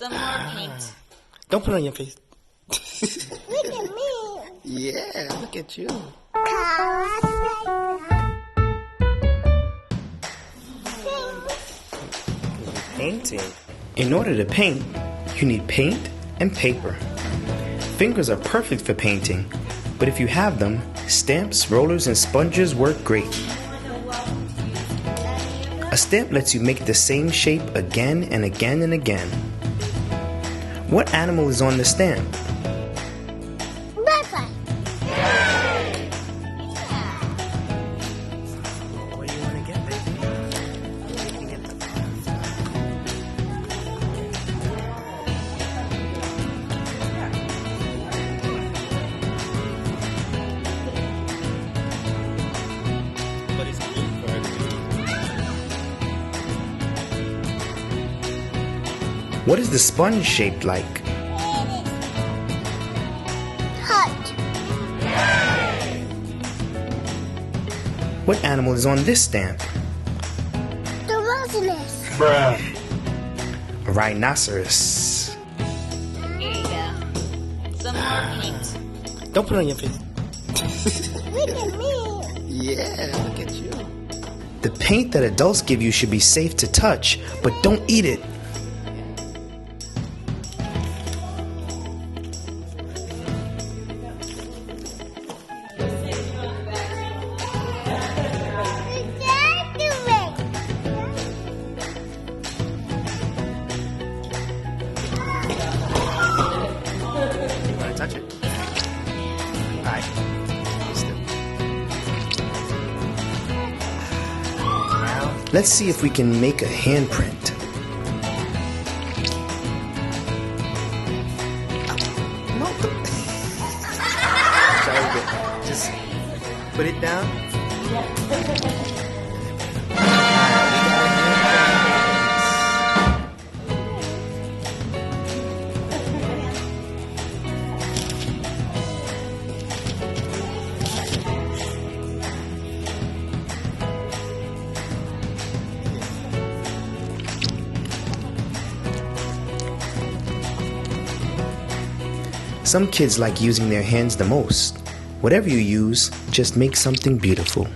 Some more paint. Don't put it on your face. Look at me. Yeah, look at you. Painting. In order to paint, you need paint and paper. Fingers are perfect for painting, but if you have them, stamps, rollers, and sponges work great. A stamp lets you make the same shape again and again and again. What animal is on the stamp? Butterfly. What do you want to get, baby? You can get the But it's blue for her to do. What is the sponge shaped like? Heart. What animal is on this stamp? The roses. A rhinoceros. Here you go. Some more paint. Don't put it on your face. Look at me. Yeah, look at you. The paint that adults give you should be safe to touch, but don't eat it. You want to touch it? Alright. Let's see if we can make a handprint. No. Try again. Just put it down. Some kids like using their hands the most. Whatever you use, just make something beautiful.